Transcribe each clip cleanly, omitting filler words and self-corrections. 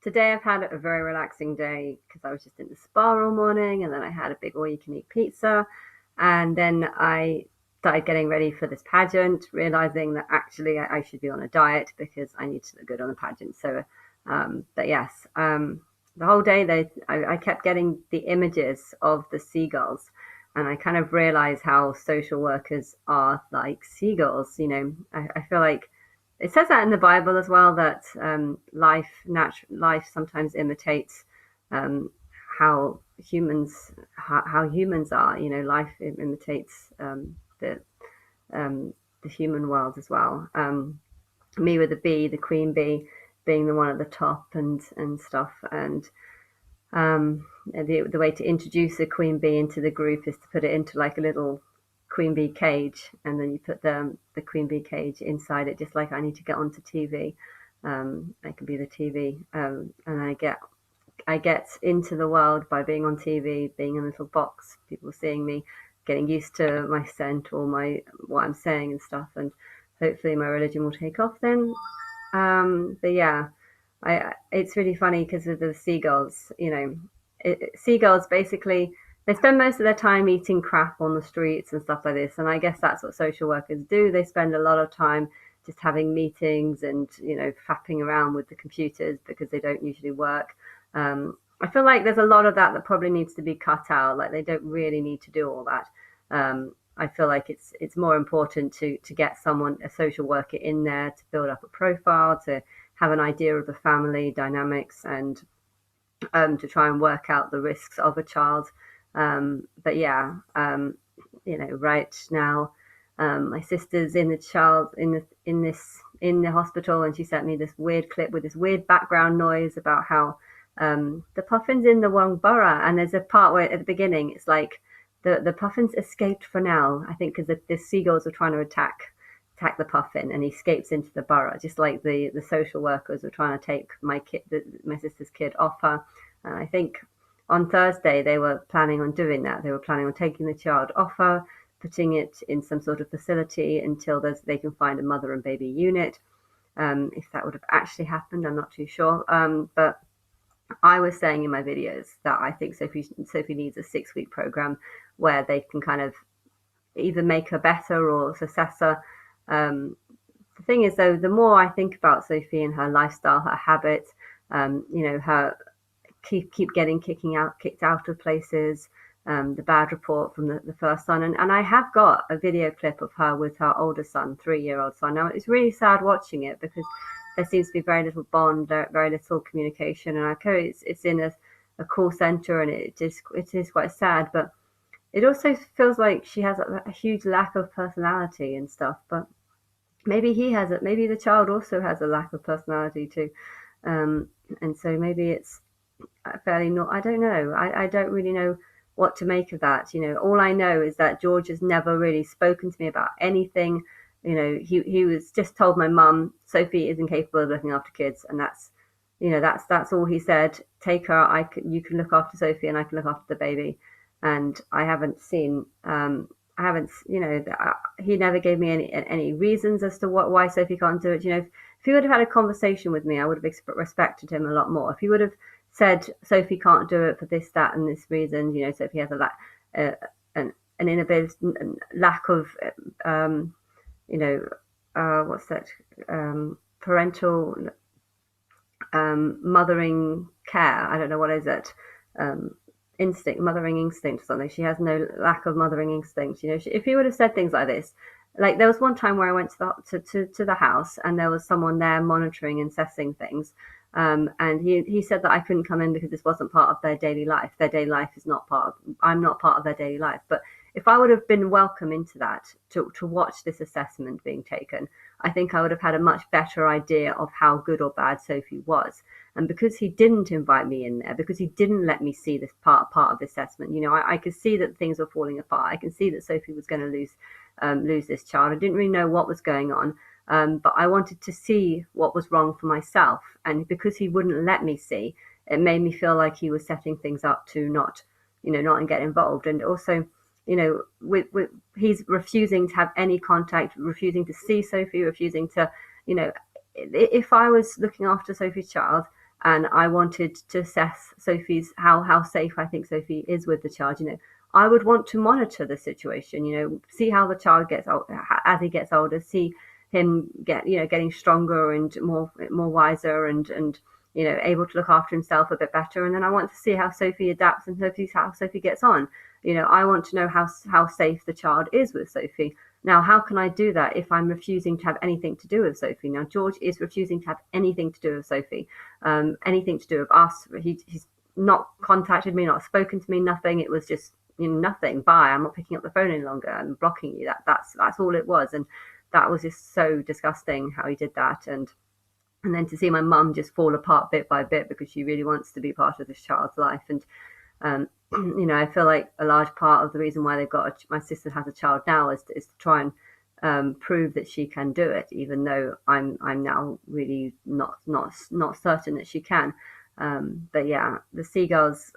Today I've had a very relaxing day because I was just in the spa all morning, and then I had a big all-you-can-eat pizza, and then I started getting ready for this pageant, realizing that actually I should be on a diet because I need to look good on the pageant. But yes, the whole day I kept getting the images of the seagulls, and I kind of realized how social workers are like seagulls. I feel like it says that in the Bible as well, that life sometimes imitates um, how humans are. Life imitates um, the human world as well. Me with the bee, the queen bee, being the one at the top and stuff. And the way to introduce a queen bee into the group is to put it into like a little queen bee cage, and then you put the queen bee cage inside it, just like I need to get onto TV. I can be the TV, and I get into the world by being on TV, being in a little box, people seeing me, getting used to my scent or my what I'm saying and stuff, and hopefully my religion will take off then. But yeah, it's really funny because of the seagulls. Seagulls basically they spend most of their time eating crap on the streets and stuff like this, and I guess that's what social workers do. They spend a lot of time just having meetings and fapping around with the computers because they don't usually work. I feel like there's a lot of that probably needs to be cut out. Like they don't really need to do all that. I feel like it's more important to get someone, a social worker, in there to build up a profile, to have an idea of the family dynamics, and to try and work out the risks of a child. But yeah, right now, my sister's in the child in the hospital, and she sent me this weird clip with this weird background noise about how the puffin's in the wrong borough, and there's a part where at the beginning it's like the puffins escaped for now, I think, because the seagulls are trying to attack the puffin, and he escapes into the borough, just like the social workers were trying to take my sister's kid off her. And I think on Thursday they were planning on doing that. They were planning on taking the child off her, putting it in some sort of facility until they can find a mother and baby unit. If that would have actually happened, I'm not too sure. But I was saying in my videos that I think Sophie needs a 6-week program where they can kind of either make her better or assess her. The thing is, though, the more I think about Sophie and her lifestyle, her habits, her keep getting kicked out of places, the bad report from the first son, and I have got a video clip of her with her older son, 3-year-old son. Now it's really sad watching it because there seems to be very little bond, very little communication, and I know it's in a call center, and it is quite sad, but it also feels like she has a huge lack of personality and stuff. But maybe he has it. Maybe the child also has a lack of personality too, and so maybe it's fairly not. I don't know. I don't really know what to make of that. All I know is that George has never really spoken to me about anything. He was just told my mum Sophie is incapable of looking after kids, and that's all he said. Take her. You can look after Sophie, and I can look after the baby. And I haven't seen. I haven't. He never gave me any reasons as to why Sophie can't do it. If he would have had a conversation with me, I would have respected him a lot more. If he would have said Sophie can't do it for this, that, and this reason, Sophie has an inability, lack of, what's that, parental mothering care. I don't know, what is it, mothering instinct or something. She has no lack of mothering instinct. If he would have said things like this, like there was one time where I went to the house, and there was someone there monitoring and assessing things. And he said that I couldn't come in because this wasn't part of their daily life. Their daily life is not I'm not part of their daily life. But if I would have been welcome into that, to watch this assessment being taken, I think I would have had a much better idea of how good or bad Sophie was. And because he didn't invite me in there, because he didn't let me see this part of the assessment, I could see that things were falling apart. I can see that Sophie was going to lose this child. I didn't really know what was going on. But I wanted to see what was wrong for myself. And because he wouldn't let me see, it made me feel like he was setting things up to not get involved. And also, with he's refusing to have any contact, refusing to see Sophie, refusing to, if I was looking after Sophie's child and I wanted to assess Sophie's how safe I think Sophie is with the child. I would want to monitor the situation. See how the child gets old, as he gets older, see him getting stronger and more wiser and able to look after himself a bit better. And then I want to see how Sophie adapts and how Sophie gets on. I want to know how safe the child is with Sophie. Now, how can I do that if I'm refusing to have anything to do with Sophie? Now, George is refusing to have anything to do with Sophie, anything to do with us. He's not contacted me, not spoken to me, nothing. It was just nothing. Bye. I'm not picking up the phone any longer. I'm blocking you. That's all it was, and that was just so disgusting how he did that. And then to see my mum just fall apart bit by bit because she really wants to be part of this child's life. And I feel like a large part of the reason why my sister has a child now is to try and prove that she can do it, even though I'm now really not certain that she can. But yeah, the seagulls.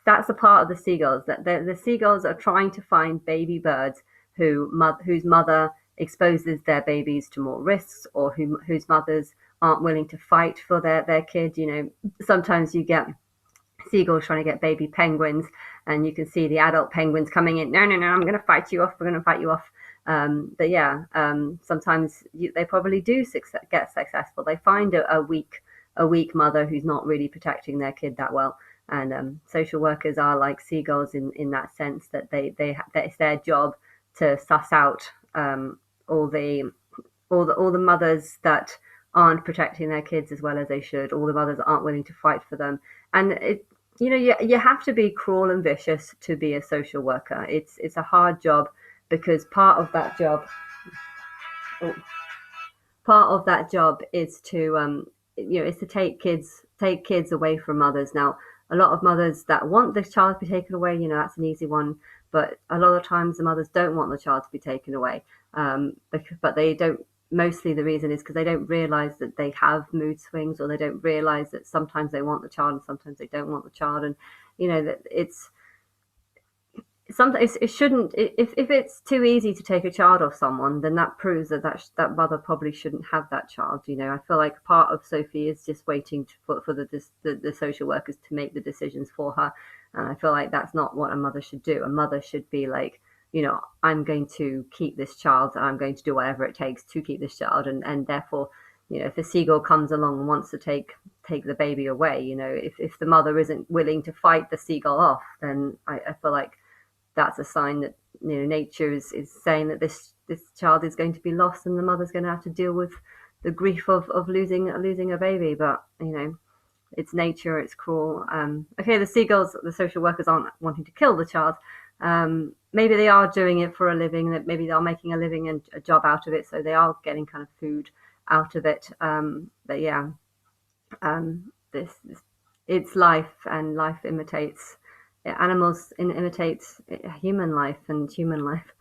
That's a part of the seagulls, that the seagulls are trying to find baby birds whose mother exposes their babies to more risks, or whose mothers aren't willing to fight for their kid. Sometimes you get seagulls trying to get baby penguins, and you can see the adult penguins coming in. No, I'm going to fight you off. We're going to fight you off. But yeah, sometimes they probably do get successful. They find a weak mother who's not really protecting their kid that well. And social workers are like seagulls in that sense, that it's their job to suss out all the mothers that aren't protecting their kids as well as they should, all the mothers that aren't willing to fight for them. And you have to be cruel and vicious to be a social worker. It's a hard job, because part of that job is to take kids away from mothers. Now, a lot of mothers that want the child to be taken away, that's an easy one. But a lot of times the mothers don't want the child to be taken away. But they don't. Mostly the reason is because they don't realize that they have mood swings, or they don't realize that sometimes they want the child and sometimes they don't want the child. And that sometimes it shouldn't. If it's too easy to take a child off someone, then that proves that mother probably shouldn't have that child. I feel like part of Sophie is just waiting for the social workers to make the decisions for her, and I feel like that's not what a mother should do. A mother should be like, I'm going to keep this child, and I'm going to do whatever it takes to keep this child, and therefore, if a seagull comes along and wants to take the baby away, if the mother isn't willing to fight the seagull off, then I feel like that's a sign that nature is saying that this child is going to be lost, and the mother's going to have to deal with the grief of losing a baby. But it's nature, it's cruel. Okay, the seagulls, the social workers aren't wanting to kill the child. Maybe they are doing it for a living, that maybe they're making a living and a job out of it, so they are getting kind of food out of it. But yeah, this it's life, and life imitates animals, imitates human life, and human life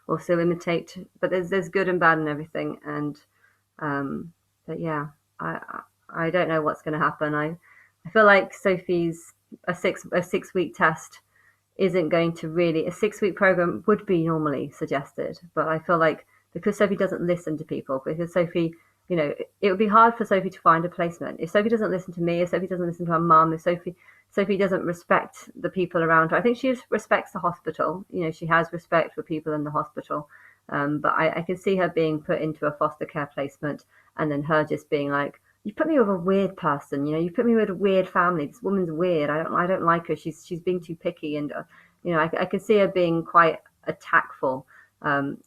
also imitate. But there's good and bad in everything. And but yeah, I don't know what's going to happen. I feel like Sophie's a 6-week test isn't going to really. A 6-week program would be normally suggested, but I feel like because Sophie doesn't listen to people, because Sophie, it would be hard for Sophie to find a placement. If Sophie doesn't listen to me, if Sophie doesn't listen to her mum, if Sophie doesn't respect the people around her. I think she respects the hospital. She has respect for people in the hospital. But I can see her being put into a foster care placement, and then her just being like, "You put me with a weird person. You put me with a weird family. This woman's weird. I don't like her. She's being too picky." And I can see her being quite attackful.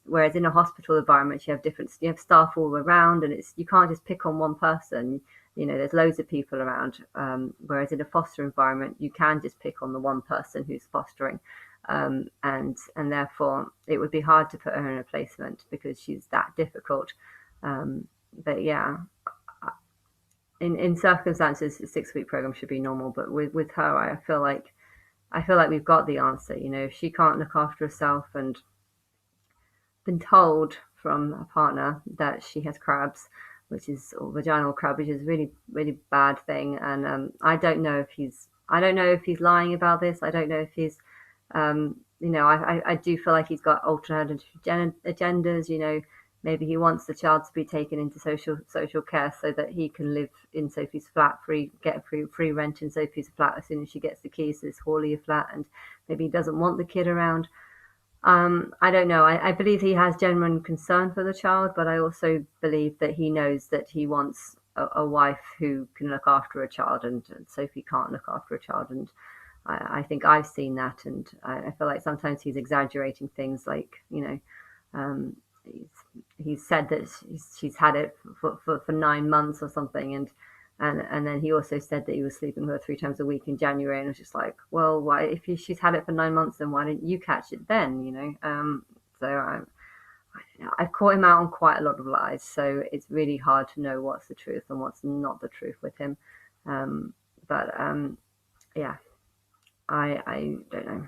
Whereas in a hospital environment, you have staff all around, and you can't just pick on one person. There's loads of people around. Whereas in a foster environment, you can just pick on the one person who's fostering, and therefore it would be hard to put her in a placement because she's that difficult. But yeah, in circumstances, a 6-week program should be normal. But with her, I feel like we've got the answer. If she can't look after herself and been told from a partner that she has crabs, or vaginal crab, which is a really, really bad thing. And I don't know if he's lying about this. I don't know if he's, I do feel like he's got alternative agendas. maybe he wants the child to be taken into social care so that he can live in Sophie's flat, get free rent in Sophie's flat as soon as she gets the keys to this Hawley flat, and maybe he doesn't want the kid around. I don't know. I believe he has genuine concern for the child, but I also believe that he knows that he wants a wife who can look after a child, and Sophie can't look after a child. And I think I've seen that, and I feel like sometimes he's exaggerating things, like, he's, he's said that she's had it for 9 months or something, and then he also said that he was sleeping with her 3 times a week in January, and I was just like, well, why, if she's had it for 9 months, then why didn't you catch it then? So I've caught him out on quite a lot of lies, so it's really hard to know what's the truth and what's not the truth with him. Um, but yeah, I don't know.